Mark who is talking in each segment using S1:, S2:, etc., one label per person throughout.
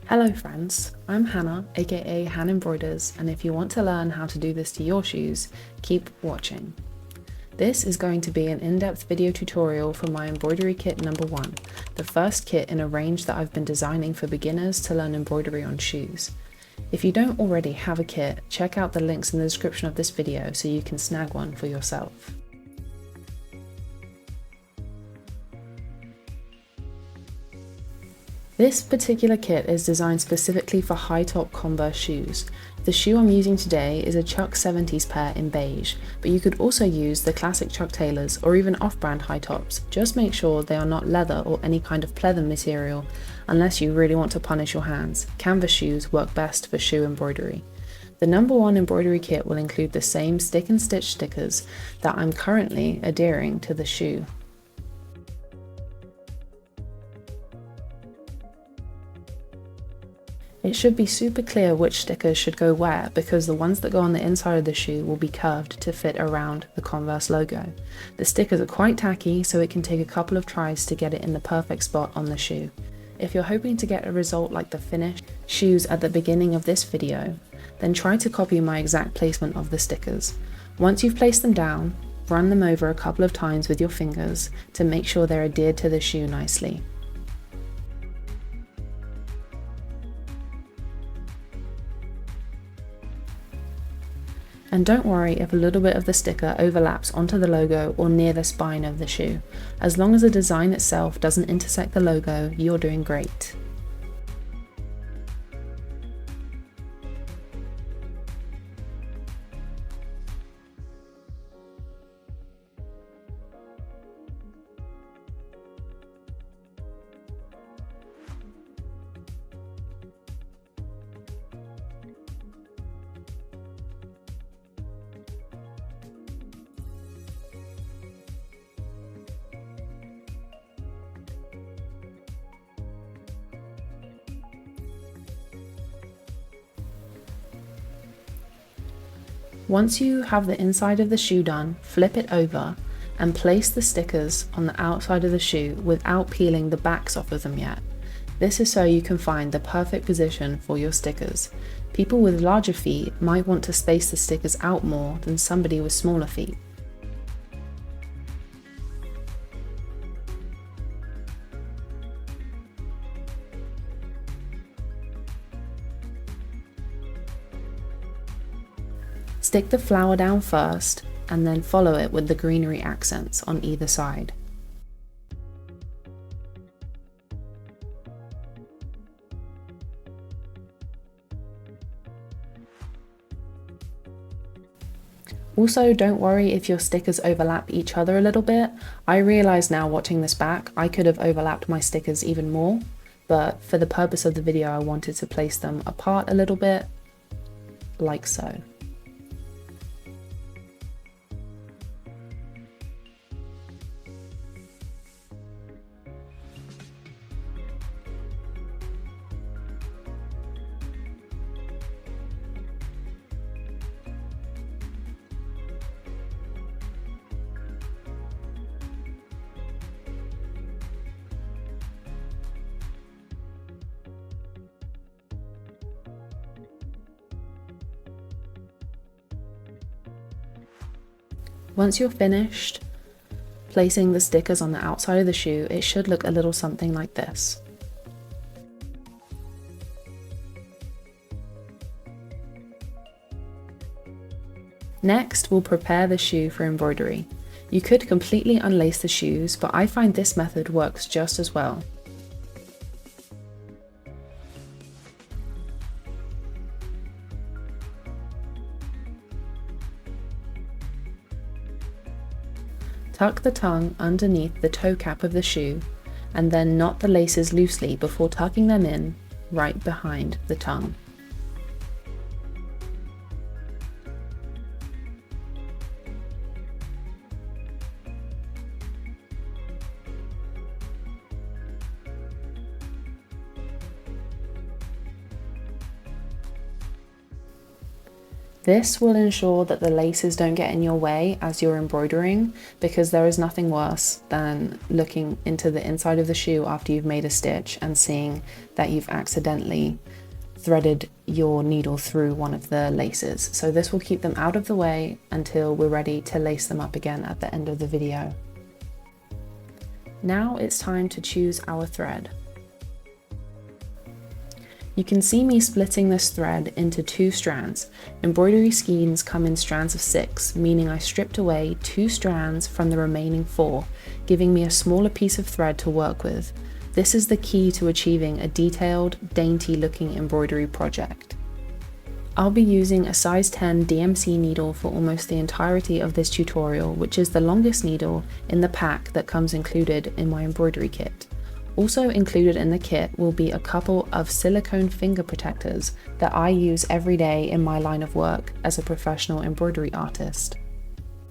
S1: Hello friends, I'm Hannah, aka Han Embroiders, and if you want to learn how to do this to your shoes, keep watching. This is going to be an in-depth video tutorial for my embroidery kit number 1, the first kit in a range that I've been designing for beginners to learn embroidery on shoes. If you don't already have a kit, check out the links in the description of this video so you can snag one for yourself. This particular kit is designed specifically for high-top Converse shoes. The shoe I'm using today is a Chuck 70s pair in beige, but you could also use the classic Chuck Taylors or even off-brand high tops. Just make sure they are not leather or any kind of pleather material unless you really want to punish your hands. Canvas shoes work best for shoe embroidery. The number 1 embroidery kit will include the same stick and stitch stickers that I'm currently adhering to the shoe. It should be super clear which stickers should go where because the ones that go on the inside of the shoe will be curved to fit around the Converse logo. The stickers are quite tacky, so it can take a couple of tries to get it in the perfect spot on the shoe. If you're hoping to get a result like the finished shoes at the beginning of this video, then try to copy my exact placement of the stickers. Once you've placed them down, run them over a couple of times with your fingers to make sure they're adhered to the shoe nicely. And don't worry if a little bit of the sticker overlaps onto the logo or near the spine of the shoe. As long as the design itself doesn't intersect the logo, you're doing great. Once you have the inside of the shoe done, flip it over and place the stickers on the outside of the shoe without peeling the backs off of them yet. This is so you can find the perfect position for your stickers. People with larger feet might want to space the stickers out more than somebody with smaller feet. Stick the flower down first and then follow it with the greenery accents on either side. Also, don't worry if your stickers overlap each other a little bit. I realise now watching this back, I could have overlapped my stickers even more, but for the purpose of the video I wanted to place them apart a little bit, like so. Once you're finished placing the stickers on the outside of the shoe, it should look a little something like this. Next, we'll prepare the shoe for embroidery. You could completely unlace the shoes, but I find this method works just as well. Tuck the tongue underneath the toe cap of the shoe and then knot the laces loosely before tucking them in right behind the tongue. This will ensure that the laces don't get in your way as you're embroidering, because there is nothing worse than looking into the inside of the shoe after you've made a stitch and seeing that you've accidentally threaded your needle through one of the laces. So this will keep them out of the way until we're ready to lace them up again at the end of the video. Now it's time to choose our thread. You can see me splitting this thread into 2 strands. Embroidery skeins come in strands of 6, meaning I stripped away 2 strands from the remaining 4, giving me a smaller piece of thread to work with. This is the key to achieving a detailed, dainty looking embroidery project. I'll be using a size 10 DMC needle for almost the entirety of this tutorial, which is the longest needle in the pack that comes included in my embroidery kit. Also included in the kit will be a couple of silicone finger protectors that I use every day in my line of work as a professional embroidery artist.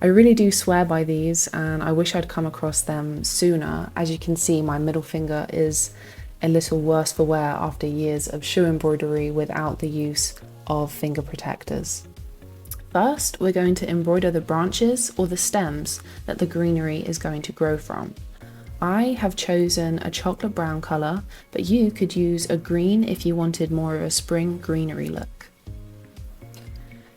S1: I really do swear by these, and I wish I'd come across them sooner. As you can see, my middle finger is a little worse for wear after years of shoe embroidery without the use of finger protectors. First, we're going to embroider the branches or the stems that the greenery is going to grow from. I have chosen a chocolate brown colour, but you could use a green if you wanted more of a spring greenery look.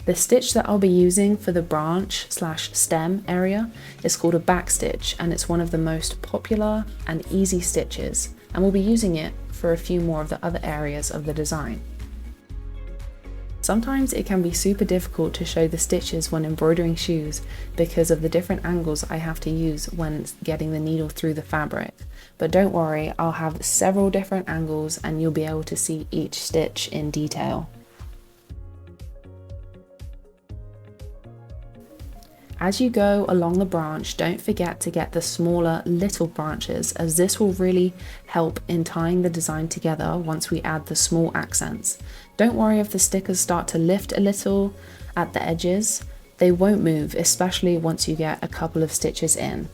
S1: The stitch that I'll be using for the branch/stem area is called a back stitch, and it's one of the most popular and easy stitches, and we'll be using it for a few more of the other areas of the design. Sometimes it can be super difficult to show the stitches when embroidering shoes because of the different angles I have to use when getting the needle through the fabric. But don't worry, I'll have several different angles and you'll be able to see each stitch in detail. As you go along the branch, don't forget to get the smaller little branches, as this will really help in tying the design together once we add the small accents. Don't worry if the stickers start to lift a little at the edges. They won't move, especially once you get a couple of stitches in.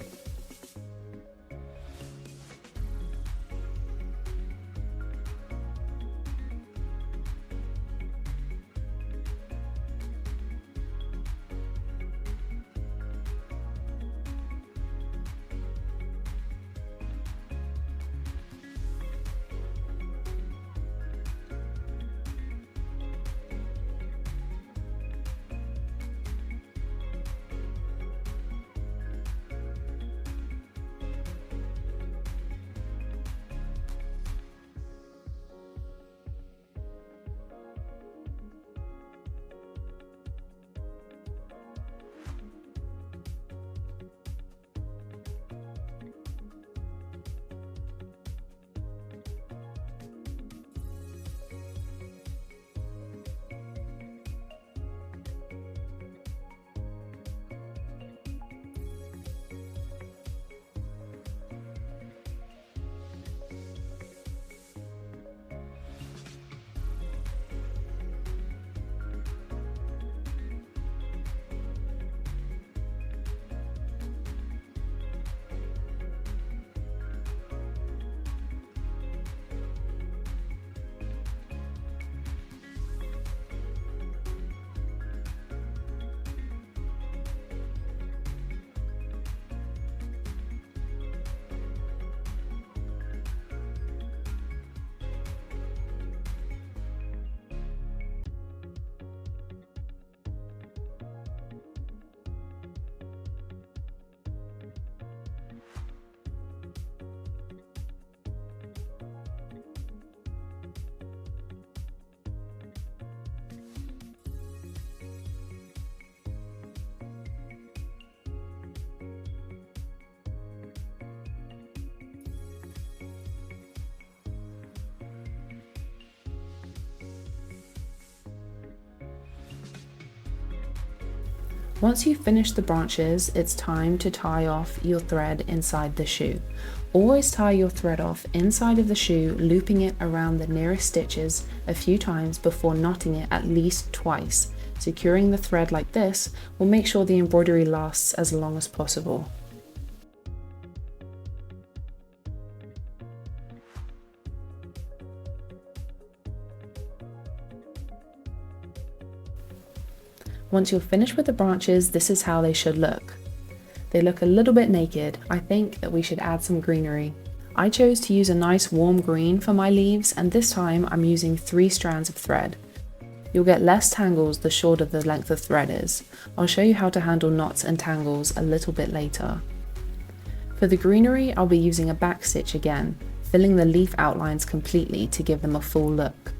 S1: Once you've finished the branches, it's time to tie off your thread inside the shoe. Always tie your thread off inside of the shoe, looping it around the nearest stitches a few times before knotting it at least twice. Securing the thread like this will make sure the embroidery lasts as long as possible. Once you're finished with the branches, this is how they should look. They look a little bit naked. I think that we should add some greenery. I chose to use a nice warm green for my leaves, and this time I'm using 3 strands of thread. You'll get less tangles the shorter the length of thread is. I'll show you how to handle knots and tangles a little bit later. For the greenery, I'll be using a back stitch again, filling the leaf outlines completely to give them a full look.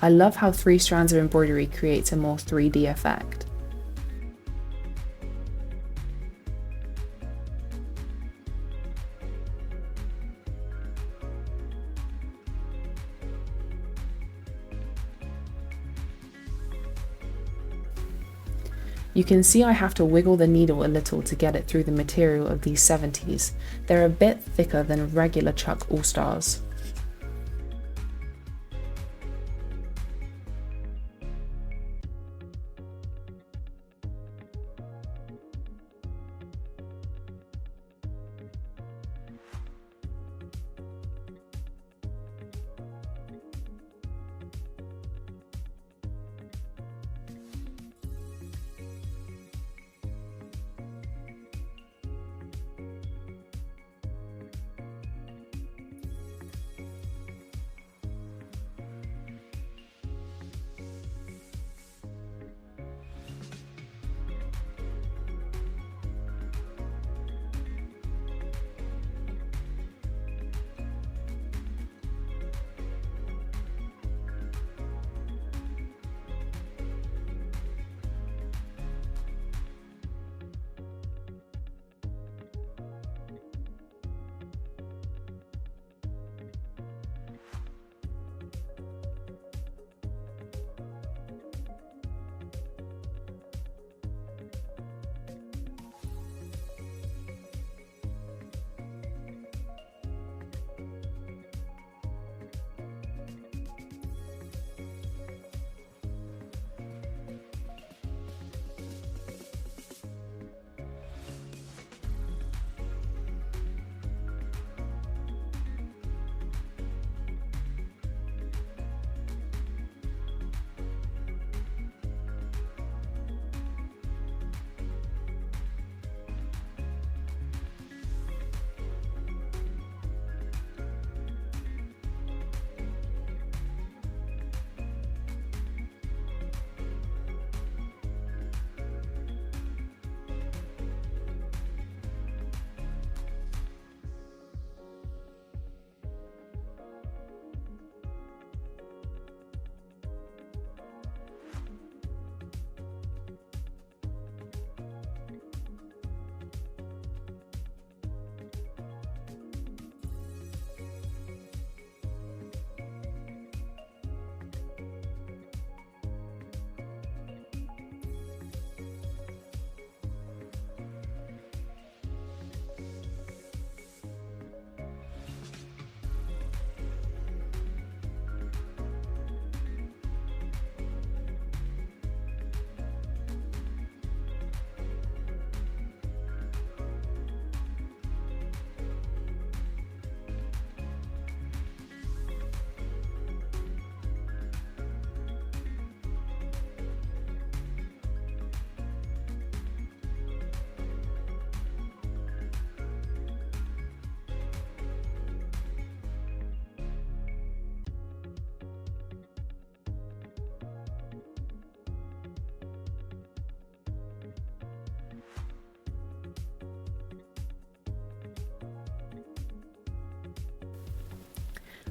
S1: I love how 3 strands of embroidery creates a more 3D effect. You can see I have to wiggle the needle a little to get it through the material of these 70s. They're a bit thicker than regular Chuck All-Stars.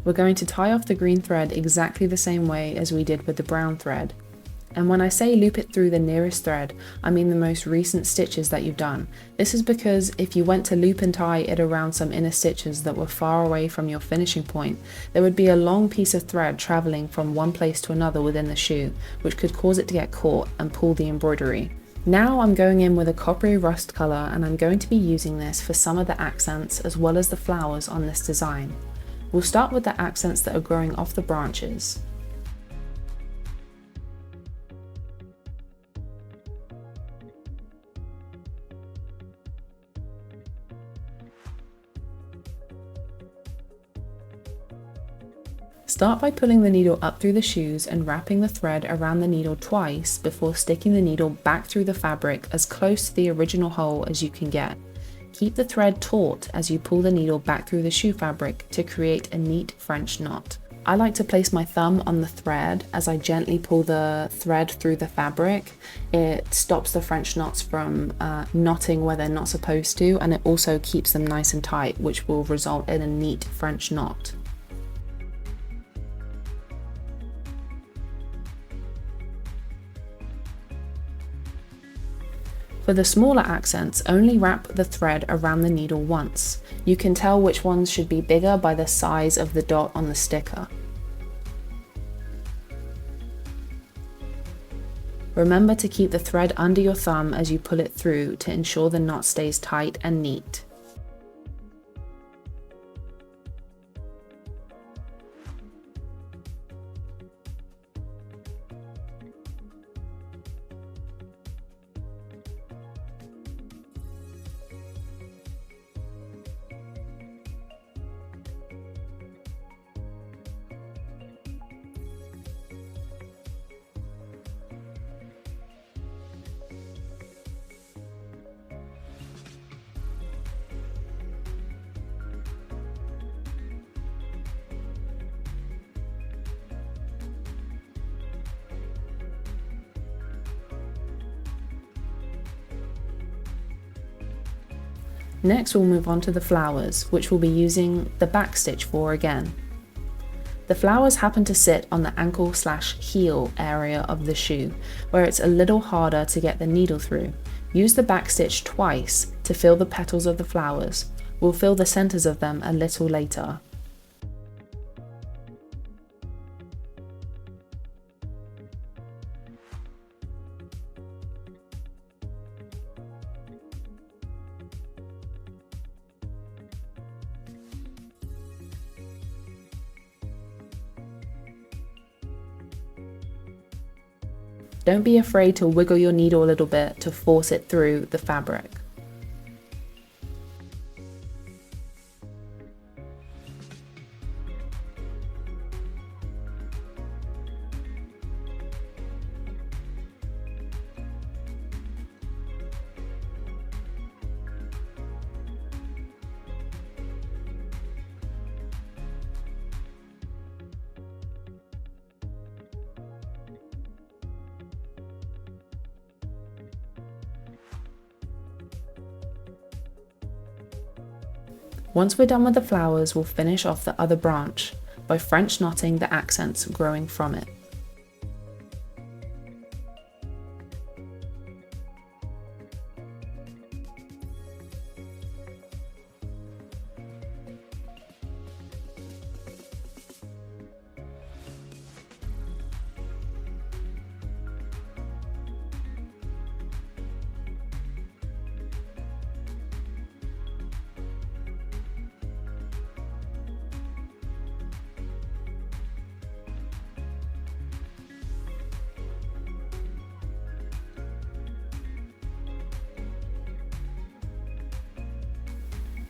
S1: We're going to tie off the green thread exactly the same way as we did with the brown thread. And when I say loop it through the nearest thread, I mean the most recent stitches that you've done. This is because if you went to loop and tie it around some inner stitches that were far away from your finishing point, there would be a long piece of thread traveling from one place to another within the shoe, which could cause it to get caught and pull the embroidery. Now I'm going in with a coppery rust colour, and I'm going to be using this for some of the accents as well as the flowers on this design. We'll start with the accents that are growing off the branches. Start by pulling the needle up through the shoes and wrapping the thread around the needle twice before sticking the needle back through the fabric as close to the original hole as you can get. Keep the thread taut as you pull the needle back through the shoe fabric to create a neat French knot. I like to place my thumb on the thread as I gently pull the thread through the fabric. It stops the French knots from knotting where they're not supposed to, and it also keeps them nice and tight, which will result in a neat French knot. For the smaller accents, only wrap the thread around the needle once. You can tell which ones should be bigger by the size of the dot on the sticker. Remember to keep the thread under your thumb as you pull it through to ensure the knot stays tight and neat. Next we'll move on to the flowers, which we'll be using the back stitch for again. The flowers happen to sit on the ankle/heel area of the shoe, where it's a little harder to get the needle through. Use the back stitch twice to fill the petals of the flowers. We'll fill the centers of them a little later. Don't be afraid to wiggle your needle a little bit to force it through the fabric. Once we're done with the flowers, we'll finish off the other branch by French knotting the accents growing from it.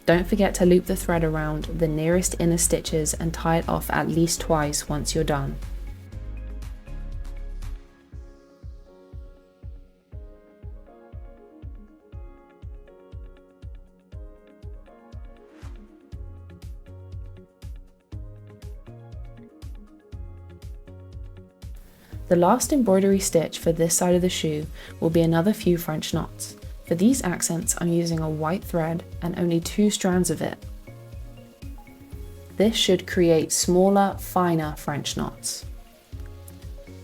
S1: Don't forget to loop the thread around the nearest inner stitches and tie it off at least twice once you're done. The last embroidery stitch for this side of the shoe will be another few French knots. For these accents, I'm using a white thread and only 2 strands of it. This should create smaller, finer French knots.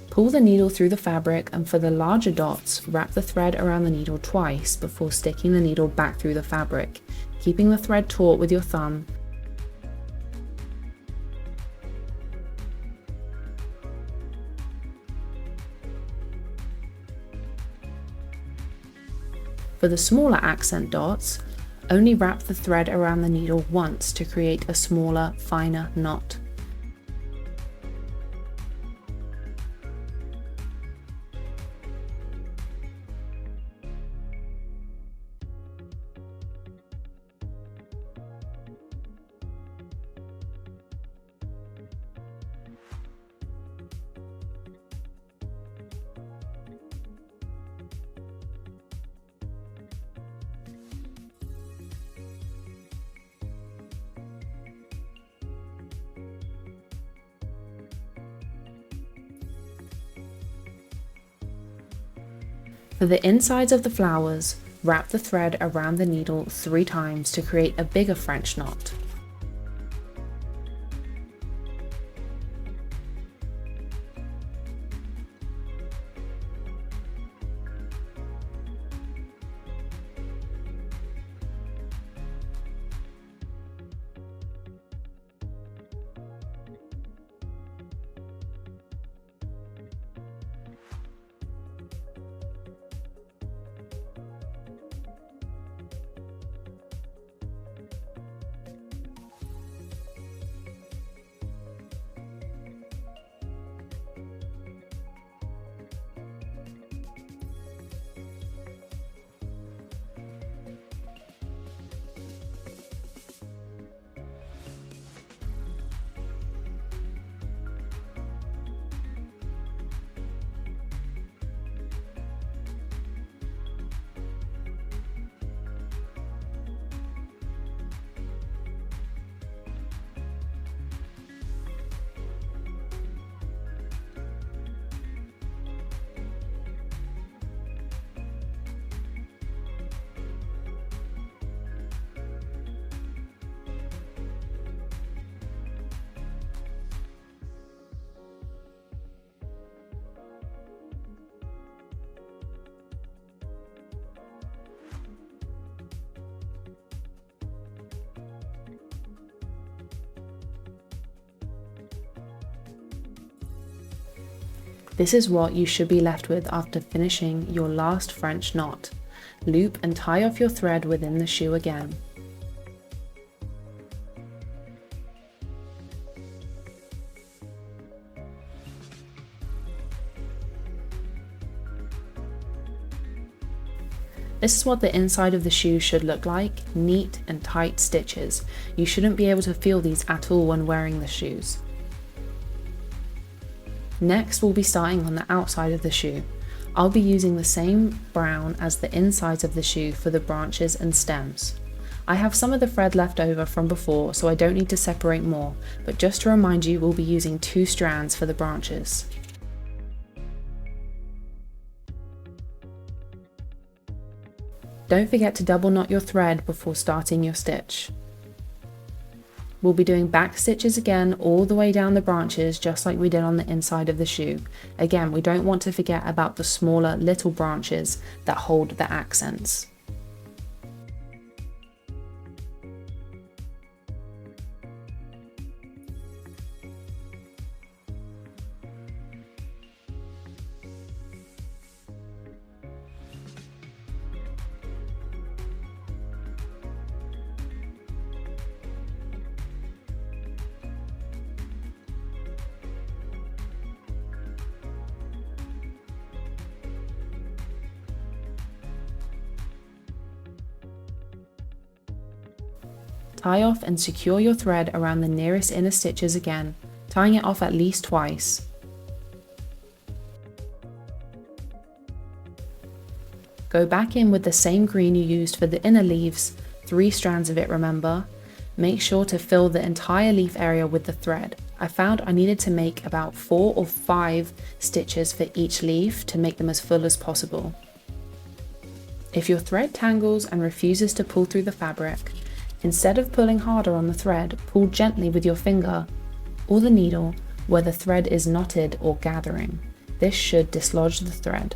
S1: Pull the needle through the fabric, and for the larger dots, wrap the thread around the needle twice before sticking the needle back through the fabric, keeping the thread taut with your thumb. For the smaller accent dots, only wrap the thread around the needle once to create a smaller, finer knot. For the insides of the flowers, wrap the thread around the needle 3 times to create a bigger French knot. This is what you should be left with after finishing your last French knot. Loop and tie off your thread within the shoe again. This is what the inside of the shoe should look like, neat and tight stitches. You shouldn't be able to feel these at all when wearing the shoes. Next, we'll be starting on the outside of the shoe. I'll be using the same brown as the insides of the shoe for the branches and stems. I have some of the thread left over from before, so I don't need to separate more, but just to remind you, we'll be using 2 strands for the branches. Don't forget to double knot your thread before starting your stitch. We'll be doing back stitches again all the way down the branches, just like we did on the inside of the shoe. Again, we don't want to forget about the smaller little branches that hold the accents. Tie off and secure your thread around the nearest inner stitches again, tying it off at least twice. Go back in with the same green you used for the inner leaves, 3 strands of it, remember. Make sure to fill the entire leaf area with the thread. I found I needed to make about 4 or 5 stitches for each leaf to make them as full as possible. If your thread tangles and refuses to pull through the fabric, Instead of pulling harder on the thread, pull gently with your finger or the needle where the thread is knotted or gathering. This should dislodge the thread.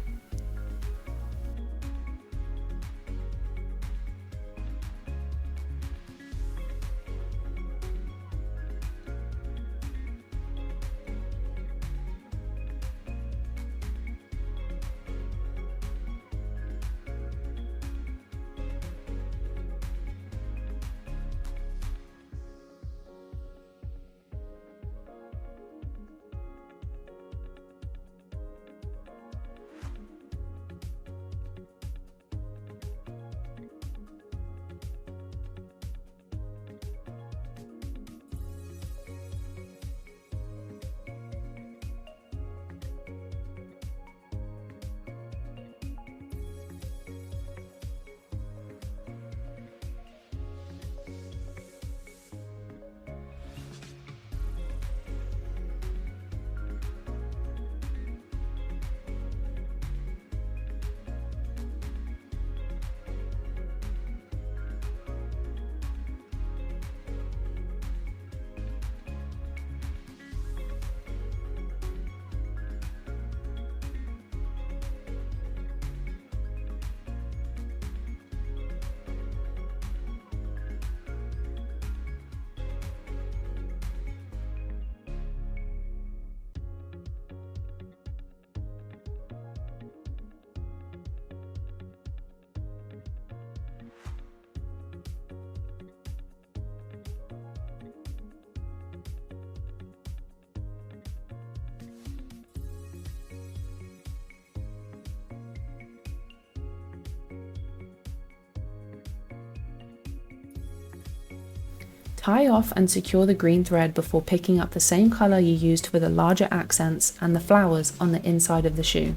S1: Tie off and secure the green thread before picking up the same colour you used for the larger accents and the flowers on the inside of the shoe.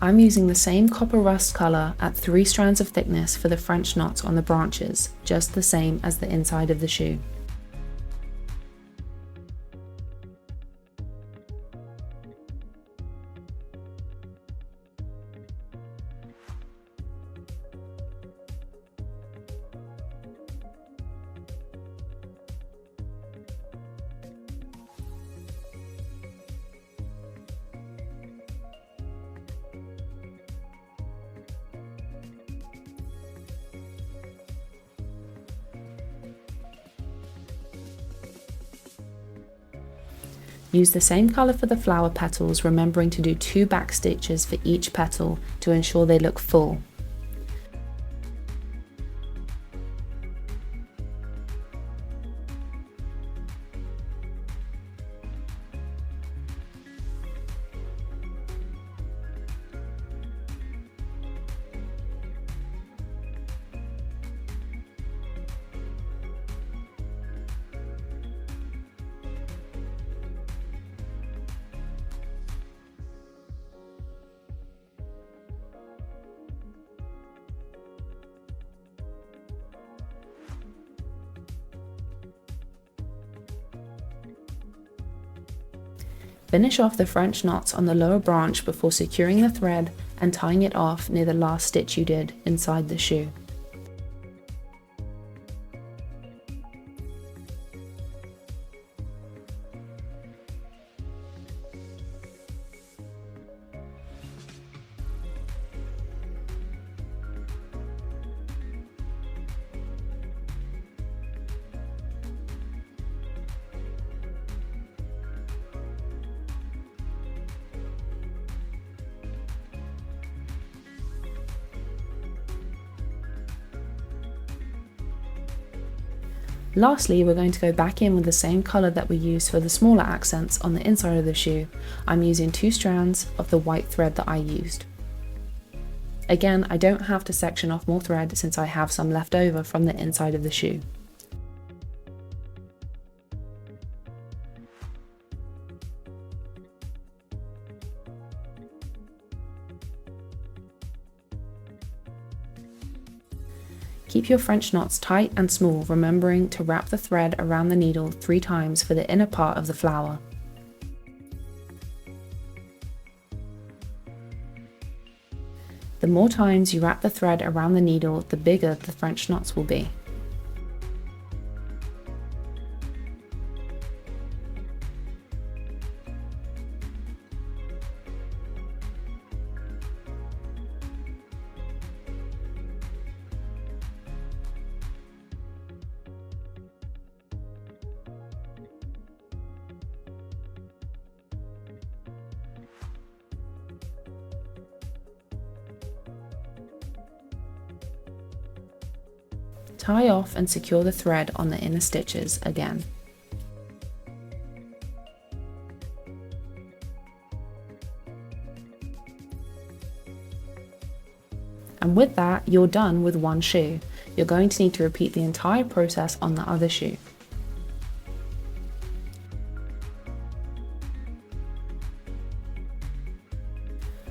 S1: I'm using the same copper rust colour at 3 strands of thickness for the French knots on the branches, just the same as the inside of the shoe. Use the same colour for the flower petals, remembering to do 2 back stitches for each petal to ensure they look full. Finish off the French knots on the lower branch before securing the thread and tying it off near the last stitch you did inside the shoe. Lastly, we're going to go back in with the same colour that we used for the smaller accents on the inside of the shoe. I'm using 2 strands of the white thread that I used. Again, I don't have to section off more thread since I have some left over from the inside of the shoe. Keep your French knots tight and small, remembering to wrap the thread around the needle 3 times for the inner part of the flower. The more times you wrap the thread around the needle, the bigger the French knots will be. Tie off and secure the thread on the inner stitches again. And with that, you're done with one shoe. You're going to need to repeat the entire process on the other shoe.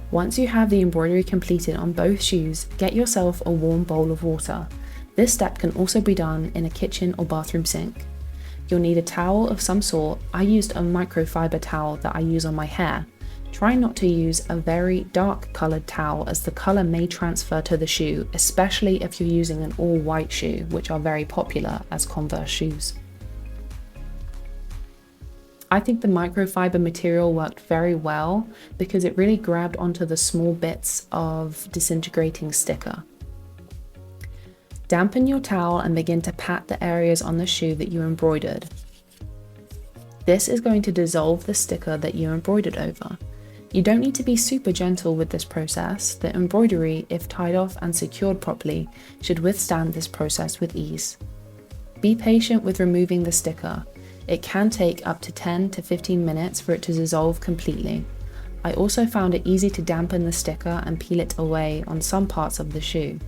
S1: Once you have the embroidery completed on both shoes, get yourself a warm bowl of water. This step can also be done in a kitchen or bathroom sink. You'll need a towel of some sort. I used a microfiber towel that I use on my hair. Try not to use a very dark coloured towel as the colour may transfer to the shoe, especially if you're using an all white shoe, which are very popular as Converse shoes. I think the microfiber material worked very well because it really grabbed onto the small bits of disintegrating sticker. Dampen your towel and begin to pat the areas on the shoe that you embroidered. This is going to dissolve the sticker that you embroidered over. You don't need to be super gentle with this process. The embroidery, if tied off and secured properly, should withstand this process with ease. Be patient with removing the sticker. It can take up to 10 to 15 minutes for it to dissolve completely. I also found it easy to dampen the sticker and peel it away on some parts of the shoe.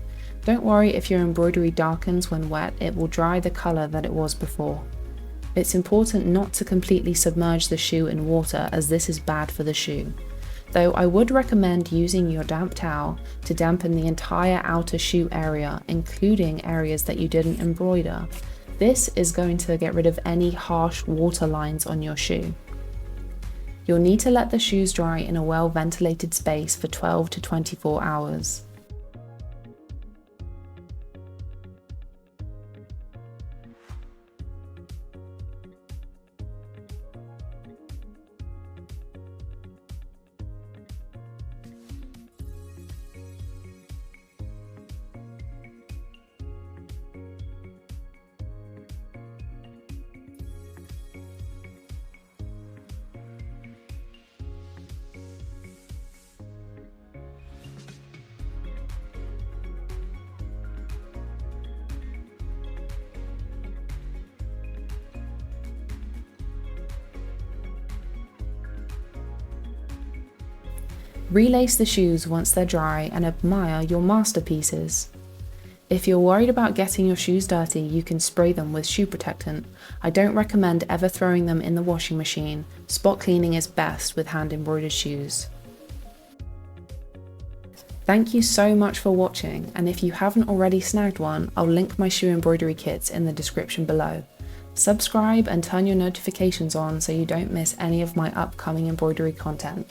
S1: Don't worry if your embroidery darkens when wet, it will dry the colour that it was before. It's important not to completely submerge the shoe in water as this is bad for the shoe. Though I would recommend using your damp towel to dampen the entire outer shoe area, including areas that you didn't embroider. This is going to get rid of any harsh water lines on your shoe. You'll need to let the shoes dry in a well-ventilated space for 12 to 24 hours. Relace the shoes once they're dry and admire your masterpieces. If you're worried about getting your shoes dirty, you can spray them with shoe protectant. I don't recommend ever throwing them in the washing machine. Spot cleaning is best with hand embroidered shoes. Thank you so much for watching, and if you haven't already snagged one, I'll link my shoe embroidery kits in the description below. Subscribe and turn your notifications on so you don't miss any of my upcoming embroidery content.